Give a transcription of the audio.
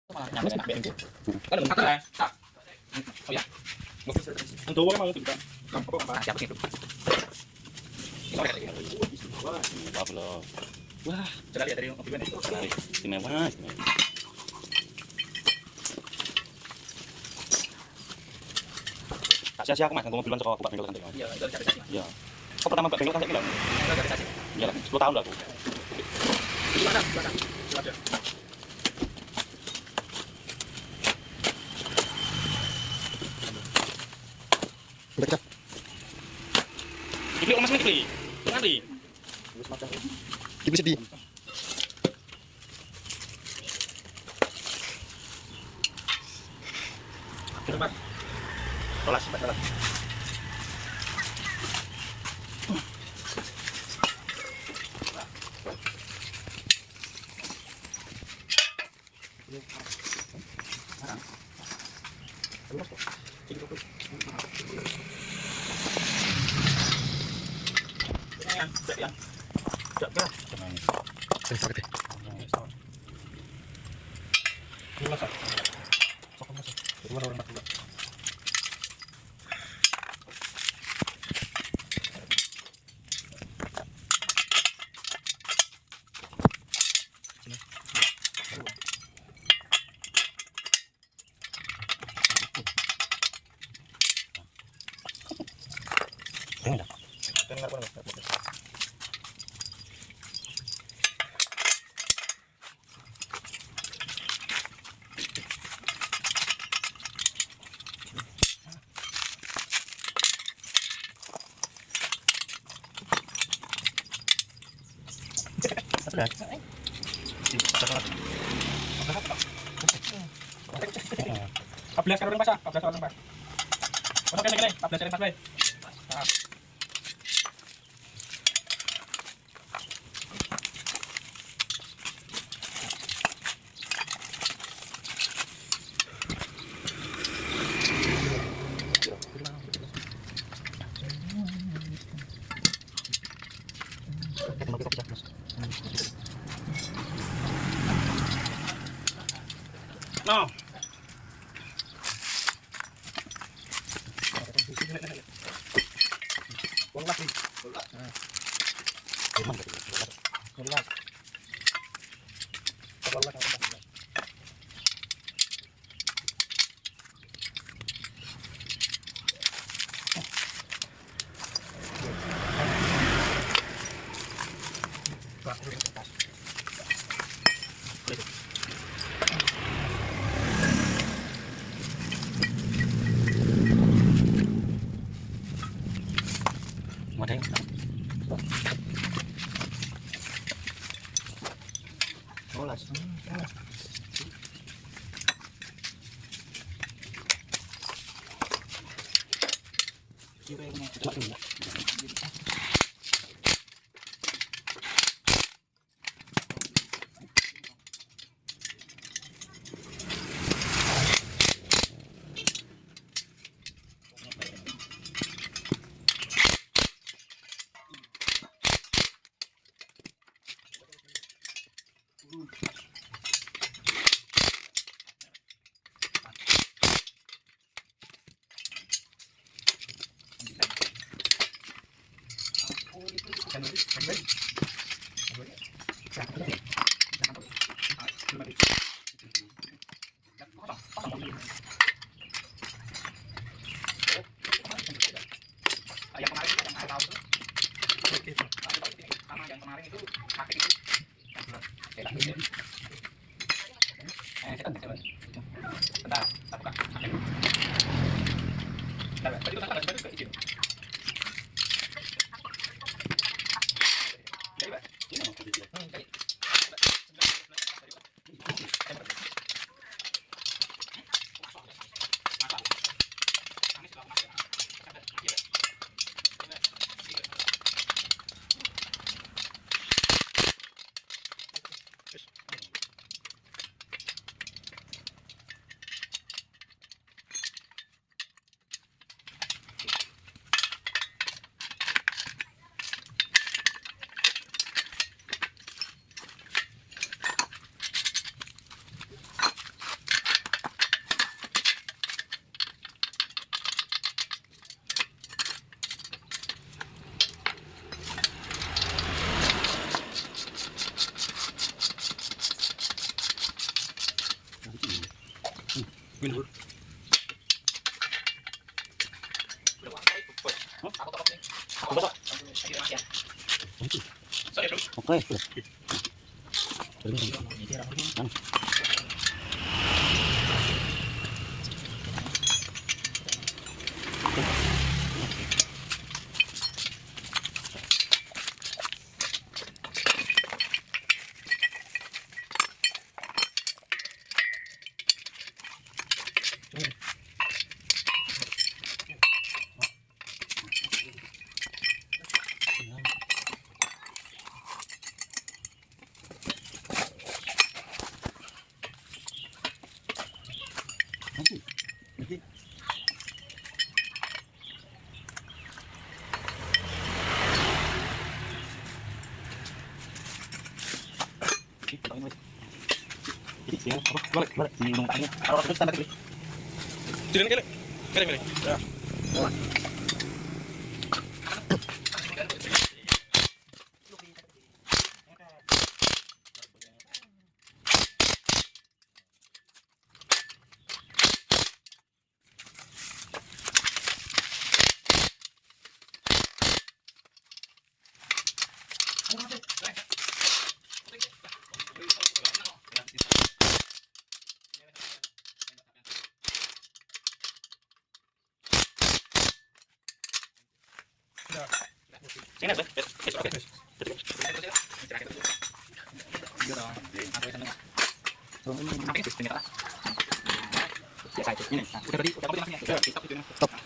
Nyampe enak BMG. Kan udah makan lah. Oh ya. Untuk kan mau juga. Kamu kok apa? Siapa sih itu? Wah, belum. Wah, sudah lihat dari kopi ini. Menarik. Istimewa. Tak sia-sia aku mas, ngomong duluan sekolah aku Pak Bengkel santai. Iya, itu cari saja. Iya. Kok pertama Pak Bengkel santai bilang? Itu cari saja. Iya lah, 10 tahun lah aku. Gimana? Gimana? Udah kecap. Dibeli mas ini, nanti. Dibeli sedih. Cepat. Tolas, cepat. Belas orang pas, 14 orang pas. Oke, 14 orang pas. No. Minum. Oke. Balik, balik. Di gunung tanya. Taruh terus tanda kiri. Jadi kele. Kele. Ya. Sini, Bet. Oke. Stop.